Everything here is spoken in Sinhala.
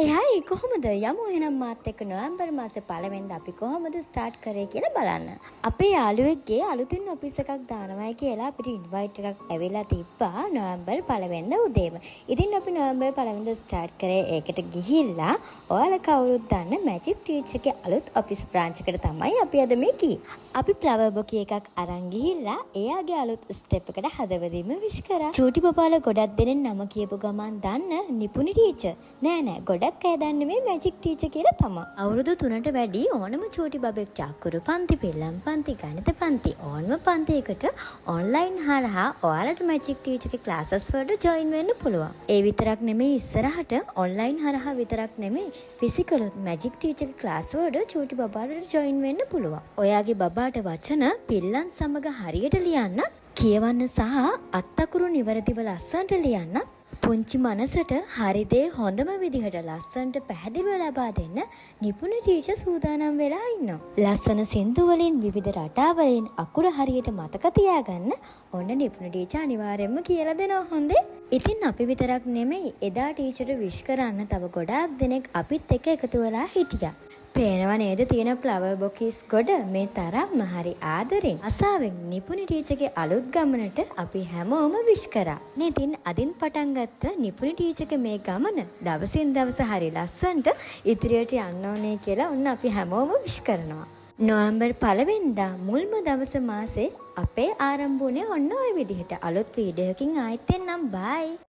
හයි කොහොමද යමු එහෙනම් මාත් එක්ක නොවැම්බර් මාසේ පළවෙනිදා අපි කොහොමද ස්ටාර්ට් කරේ කියලා බලන්න. අපේ යාළුවෙක්ගේ අලුතින් ඔෆිස් එකක් දානවායි කියලා අපිට ඉන්වයිට් එකක් ඇවිල්ලා තිබ්බා නොවැම්බර් පළවෙනිදා උදේම. ඉතින් අපි නොවැම්බර් පළවෙනිදා ස්ටාර්ට් කරේ ඒකට ගිහිල්ලා ඔයාලා කවුරුත් දන්න මැජික් ටීචර්ගේ අලුත් ඔෆිස් බ්‍රාන්ච් එකට තමයි අපි අද මේ ගියේ. අපි ෆ්ලවර් බොකේ එකක් අරන් ගිහිල්ලා එයාගේ අලුත් ස්ටෙප් එකට හදවතින්ම විශ් කරා. චූටි බබාලා ගොඩක් දෙනෙක් නම කියපු ගමන් දන්න නිපුණි ටීචර්. නෑ ගොඩක් අය දන්නේ මේ මැජික් ටීචර් කියලා තමයි. අවුරුදු 3ට වැඩි ඕනම චූටි බබෙක්ට අකුරු පන්ති, පිල්ලම් පන්ති, ගණිත පන්ති ඕනම පන්තියකට ඔන්ලයින් හරහා ඔයාලට මැජික් ටීචර්ගේ ක්ලාසස් වලට ජොයින් වෙන්න පුළුවන්. ඒ විතරක් නෙමෙයි ඉස්සරහට ඔන්ලයින් හරහා විතරක් නෙමෙයි ෆිසිකල් මැජික් ටීචර්ගේ ක්ලාස් වලට චූටි බබාලට ජොයින් වෙන්න පුළුවන්. ඔයාගේ බබාට වචන පිල්ලම් සමග හරියට ලියන්න, කියවන්න සහ අත්තකුරු නිවැරදිව ලස්සනට ලියන්න, පුංචි මනසට හරි දේ හොඳම විදිහට ලස්සනට පැහැදිලිව ලබා දෙන්න නිපුණ ටීචර් සූදානම් වෙලා ඉන්නවා. ලස්සන සින්දු වලින් විවිධ රටාවලින් අකුරු හරියට මතක තියාගන්න ඔන්න නිපුණ ටීචර් අනිවාර්යයෙන්ම කියලා දෙනවා හොඳේ. ඉතින් අපි විතරක් නෙමෙයි එදා ටීචර්ට විශ් කරන්න තව ගොඩාක් දෙනෙක් අපිත් එක්ක එකතු වෙලා හිටියා. පේනව නේද තියෙන ෆ්ලවර් බොකේස් ගොඩ මේ තරම්ම හරි ආදරෙන් අසාවෙන් නිපුණි ටීචර්ගේ අලුත් ගමනට අපි හැමෝම විශ් කරා. නේ ඉතින් අදින් පටන් ගත්ත නිපුණි ටීචර්ගේ මේ ගමන දවසින් දවස හරි ලස්සනට ඉදිරියට යන්න ඕනේ කියලා ඔන්න අපි හැමෝම විශ් කරනවා. නොවැම්බර් 1 වෙනිදා මුල්ම දවස මාසේ අපේ ආරම්භ වුණේ ඔන්න ඔය විදිහට. අලුත් වීඩියෝ එකකින් ආයෙත් එන්නම්. බයි.